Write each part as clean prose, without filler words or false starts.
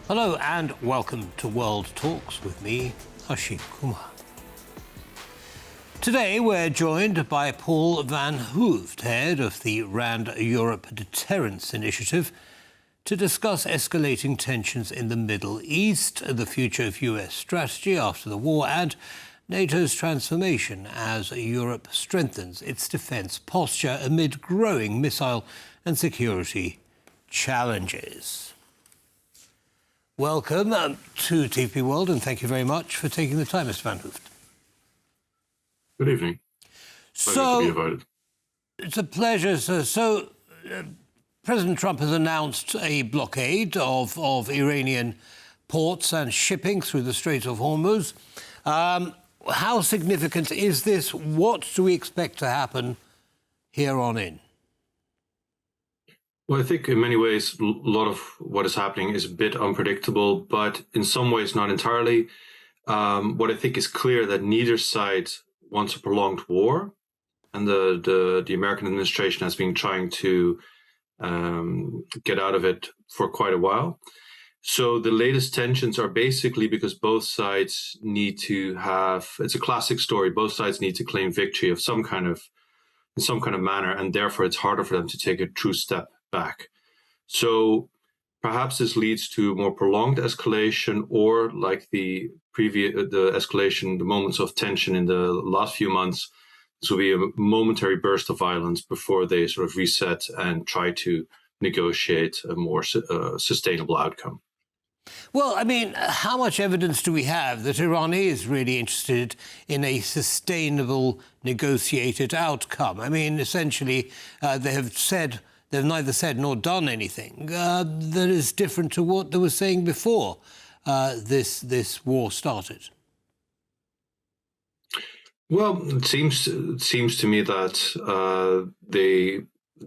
Hello and welcome to World Talks with me, Ashim Kumar. Today we're joined by Paul van Hooft, head of the RAND Europe Deterrence Initiative, to discuss escalating tensions in the Middle East, the future of US strategy after the war, and NATO's transformation as Europe strengthens its defence posture amid growing missile and security challenges. Welcome to TP World, and thank you very much for taking the time, Mr. van Hooft. Good evening. Pleasure to be invited. It's a pleasure, sir. President Trump has announced a blockade of Iranian ports and shipping through the Strait of Hormuz. How significant is this? What do we expect to happen here on in? Well, I think in many ways, a lot of what is happening is a bit unpredictable, but in some ways not entirely. What I think is clear that neither side wants a prolonged war, and the American administration has been trying to get out of it for quite a while. So the latest tensions are basically because both sides need to have, it's a classic story, both sides need to claim victory of some kind of manner, and therefore it's harder for them to take a true step back. So perhaps this leads to more prolonged escalation, or like the escalation, the moments of tension in the last few months, this will be a momentary burst of violence before they sort of reset and try to negotiate a more sustainable outcome. Well, I mean, how much evidence do we have that Iran is really interested in a sustainable, negotiated outcome? I mean, essentially, they've neither said nor done anything that is different to what they were saying before this war started. Well, it seems to me that they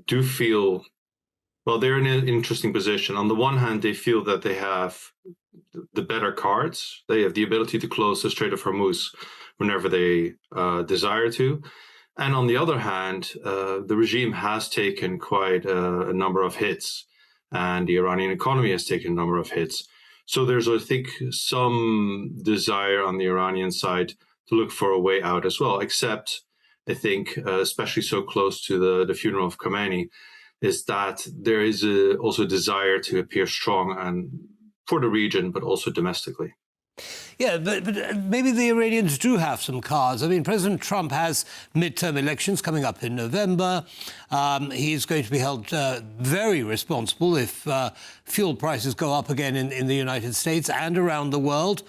do feel, well, they're in an interesting position. On the one hand, they feel that they have the better cards. They have the ability to close the Strait of Hormuz whenever they desire to. And on the other hand, the regime has taken quite a number of hits, and the Iranian economy has taken a number of hits. So there's, I think, some desire on the Iranian side to look for a way out as well, except I think, especially so close to the funeral of Khamenei, is that there is also a desire to appear strong and for the region, but also domestically. Yeah, but maybe the Iranians do have some cards. I mean, President Trump has midterm elections coming up in November. He's going to be held very responsible if fuel prices go up again in the United States and around the world.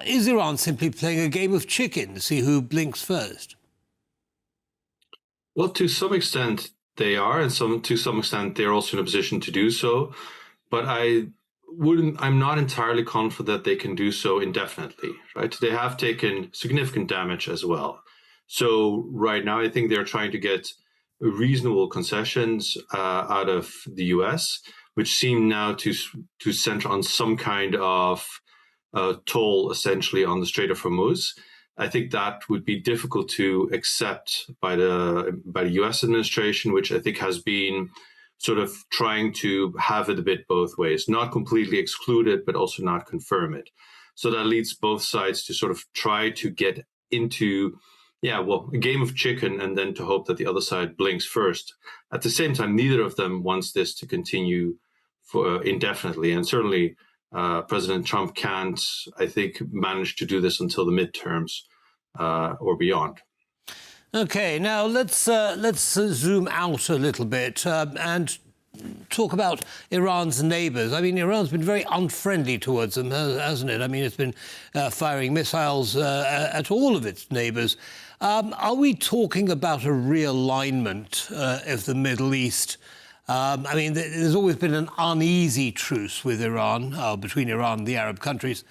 Is Iran simply playing a game of chicken to see who blinks first? Well, to some extent they are, and to some extent they're also in a position to do so. But I'm not entirely confident that they can do so indefinitely, right? They have taken significant damage as well. So right now, I think they're trying to get reasonable concessions out of the US, which seem now to center on some kind of toll, essentially, on the Strait of Hormuz. I think that would be difficult to accept by the US administration, which I think has been sort of trying to have it a bit both ways, not completely exclude it, but also not confirm it. So that leads both sides to sort of try to get into, a game of chicken, and then to hope that the other side blinks first. At the same time, neither of them wants this to continue for indefinitely. And certainly President Trump can't, I think, manage to do this until the midterms or beyond. Okay, now let's zoom out a little bit and talk about Iran's neighbours. I mean, Iran's been very unfriendly towards them, hasn't it? I mean, it's been firing missiles at all of its neighbours. Are we talking about a realignment of the Middle East? I mean, there's always been an uneasy truce with Iran, between Iran and the Arab countries.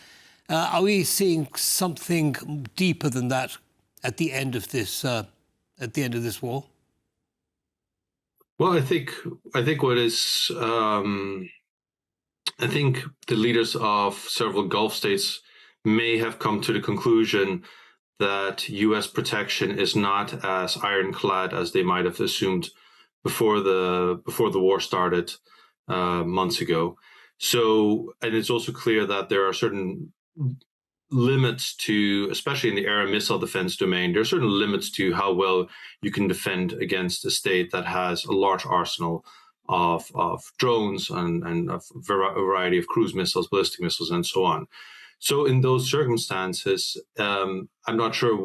Are we seeing something deeper than that at the end of this war? Well, I think what is I think the leaders of several Gulf states may have come to the conclusion that U.S. protection is not as ironclad as they might have assumed before the war started months ago. So, and it's also clear that there are certain limits to, especially in the air and missile defense domain, there are certain limits to how well you can defend against a state that has a large arsenal of drones and a variety of cruise missiles, ballistic missiles, and so on. So in those circumstances, I'm not sure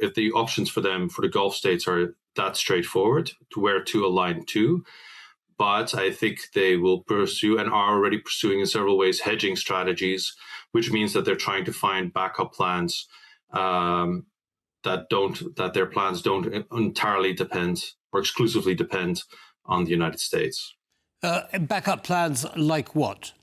if the options for them, for the Gulf states, are that straightforward to where to align to. But I think they will pursue and are already pursuing in several ways hedging strategies, which means that they're trying to find backup plans that their plans don't entirely depend or exclusively depend on the United States. Backup plans like what?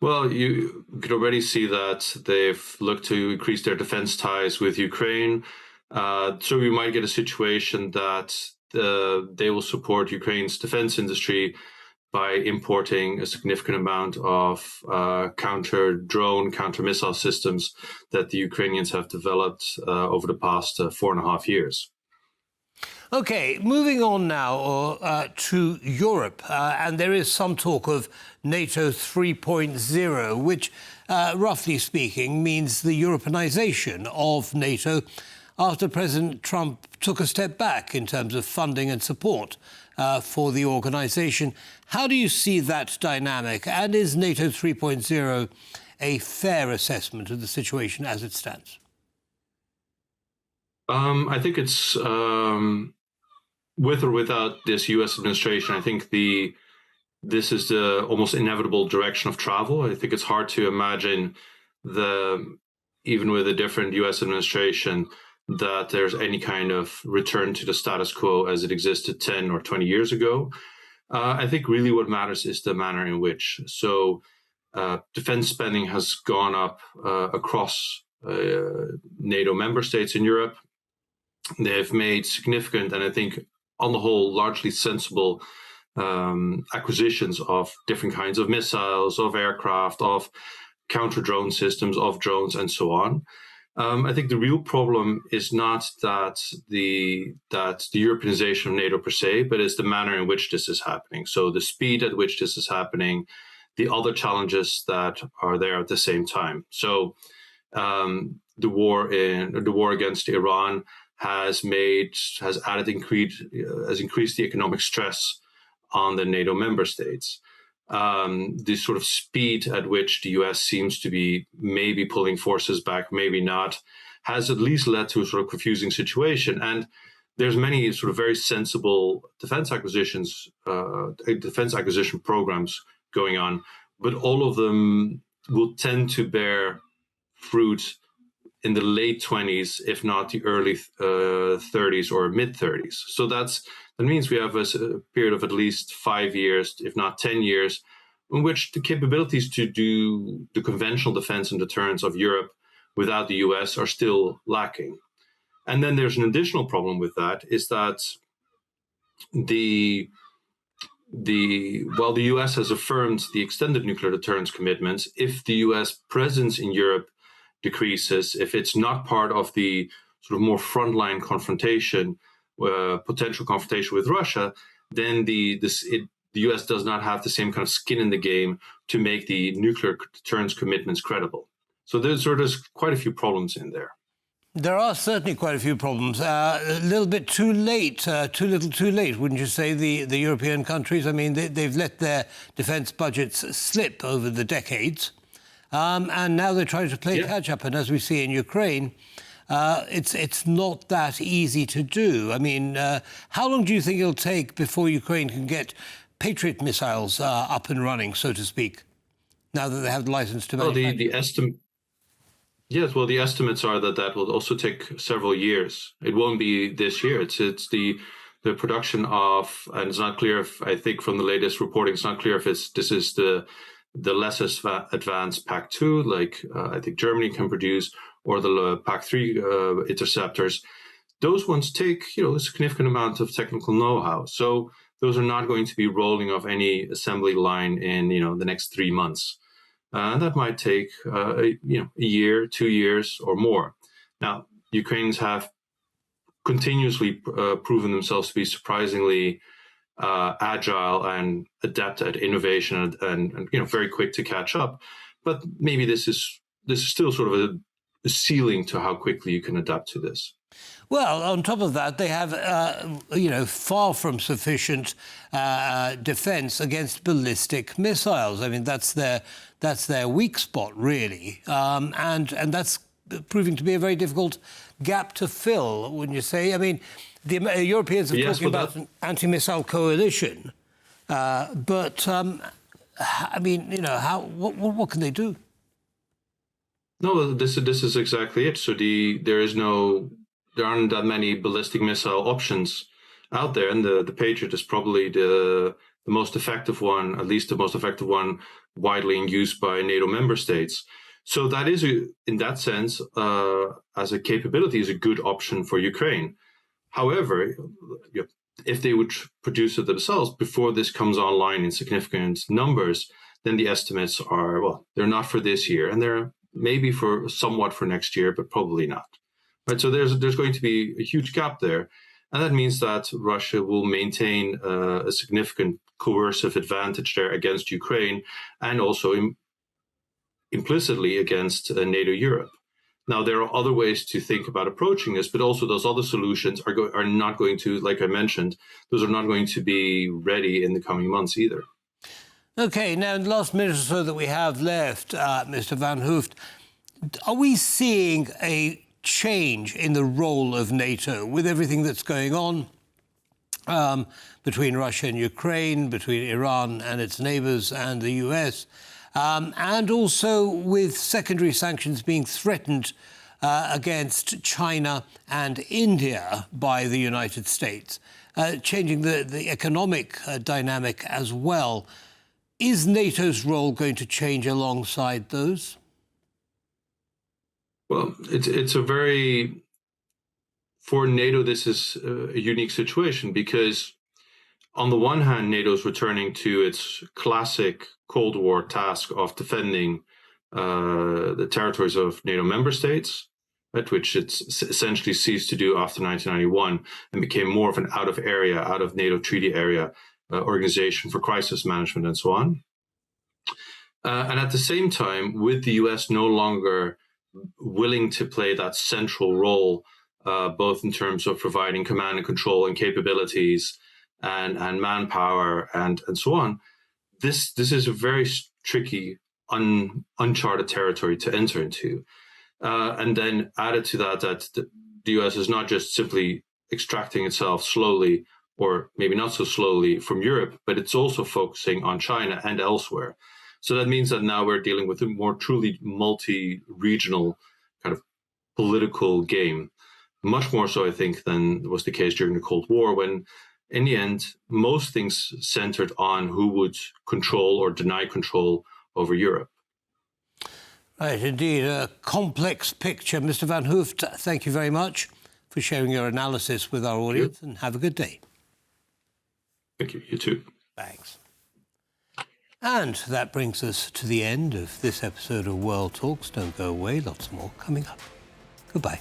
Well, you could already see that they've looked to increase their defense ties with Ukraine. So we might get a situation that they will support Ukraine's defense industry by importing a significant amount of counter-drone, counter-missile systems that the Ukrainians have developed over the past 4.5 years. Okay, moving on now to Europe, and there is some talk of NATO 3.0, which, roughly speaking, means the Europeanization of NATO after President Trump took a step back in terms of funding and support for the organization. How do you see that dynamic, and is NATO 3.0 a fair assessment of the situation as it stands? I think it's with or without this U.S. administration. I think this is the almost inevitable direction of travel. I think it's hard to imagine even with a different U.S. administration that there's any kind of return to the status quo as it existed 10 or 20 years ago. I think really what matters is the manner in which. So defense spending has gone up across NATO member states in Europe. They've made significant, and I think on the whole, largely sensible acquisitions of different kinds of missiles, of aircraft, of counter-drone systems, of drones, and so on. I think the real problem is not that the Europeanization of NATO per se, but it's the manner in which this is happening. So the speed at which this is happening, the other challenges that are there at the same time. So the war against Iran has increased the economic stress on the NATO member states. The sort of speed at which the US seems to be maybe pulling forces back, maybe not, has at least led to a sort of confusing situation. And there's many sort of very sensible defense acquisition programs going on, but all of them will tend to bear fruit in the late 20s, if not the early 30s or mid 30s. So that means we have a period of at least 5 years, if not 10 years, in which the capabilities to do the conventional defense and deterrence of Europe without the US are still lacking. And then there's an additional problem with that, is that while the US has affirmed the extended nuclear deterrence commitments, if the US presence in Europe decreases, if it's not part of the sort of more frontline confrontation, potential confrontation with Russia, then the US does not have the same kind of skin in the game to make the nuclear deterrence commitments credible. So there's quite a few problems in there. There are certainly quite a few problems. A little bit too late, too little too late, wouldn't you say, the European countries? I mean, they've let their defence budgets slip over the decades. And now they're trying to play catch up. And as we see in Ukraine, it's not that easy to do. I mean, how long do you think it'll take before Ukraine can get Patriot missiles up and running, so to speak, now that they have the license to manufacture? The estimates are that will also take several years. It won't be this year. It's the production of, and it's not clear if, I think from the latest reporting, it's not clear if this is the less advanced PAC-2, like I think Germany can produce, or the PAC-3 interceptors. Those ones take a significant amount of technical know-how. So those are not going to be rolling off any assembly line in the next 3 months. That might take a year, 2 years, or more. Now, Ukrainians have continuously proven themselves to be surprisingly agile and adept at innovation and very quick to catch up. But maybe this is still sort of a ceiling to how quickly you can adapt to this. Well, on top of that, they have, far from sufficient defence against ballistic missiles. I mean, that's their weak spot, really, and that's proving to be a very difficult gap to fill, wouldn't you say? I mean, the Europeans are talking about an anti-missile coalition, but I mean, what can they do? No, this is exactly it. So there aren't that many ballistic missile options out there, and the Patriot is probably the most effective one, at least the most effective one widely in use by NATO member states. So that is, in that sense, as a capability, is a good option for Ukraine. However, if they would produce it themselves before this comes online in significant numbers, then the estimates are, well, they're not for this year, and they're maybe for somewhat for next year, but probably not. Right, so there's going to be a huge gap there, and that means that Russia will maintain a significant coercive advantage there against Ukraine, and also implicitly against NATO Europe. Now, there are other ways to think about approaching this, but also those other solutions are not going to, like I mentioned, those are not going to be ready in the coming months either. Okay, now in the last minute or so that we have left, Mr. Van Hooft, are we seeing a change in the role of NATO with everything that's going on between Russia and Ukraine, between Iran and its neighbours and the US, and also with secondary sanctions being threatened against China and India by the United States, changing the economic dynamic as well? Is NATO's role going to change alongside those? Well, it's a very, for NATO, this is a unique situation because on the one hand, NATO is returning to its classic Cold War task of defending the territories of NATO member states, right, which it's essentially ceased to do after 1991 and became more of an out of NATO treaty area organization for crisis management and so on. And at the same time, with the US no longer willing to play that central role, both in terms of providing command and control and capabilities and manpower and so on, this is a very tricky, uncharted territory to enter into. And then added to that the US is not just simply extracting itself slowly, or maybe not so slowly, from Europe, but it's also focusing on China and elsewhere. So that means that now we're dealing with a more truly multi-regional kind of political game, much more so, I think, than was the case during the Cold War, when in the end, most things centered on who would control or deny control over Europe. Right, indeed, a complex picture. Mr. Van Hooft, thank you very much for sharing your analysis with our audience, and have a good day. Thank you. You too. Thanks. And that brings us to the end of this episode of World Talks. Don't go away, lots more coming up. Goodbye.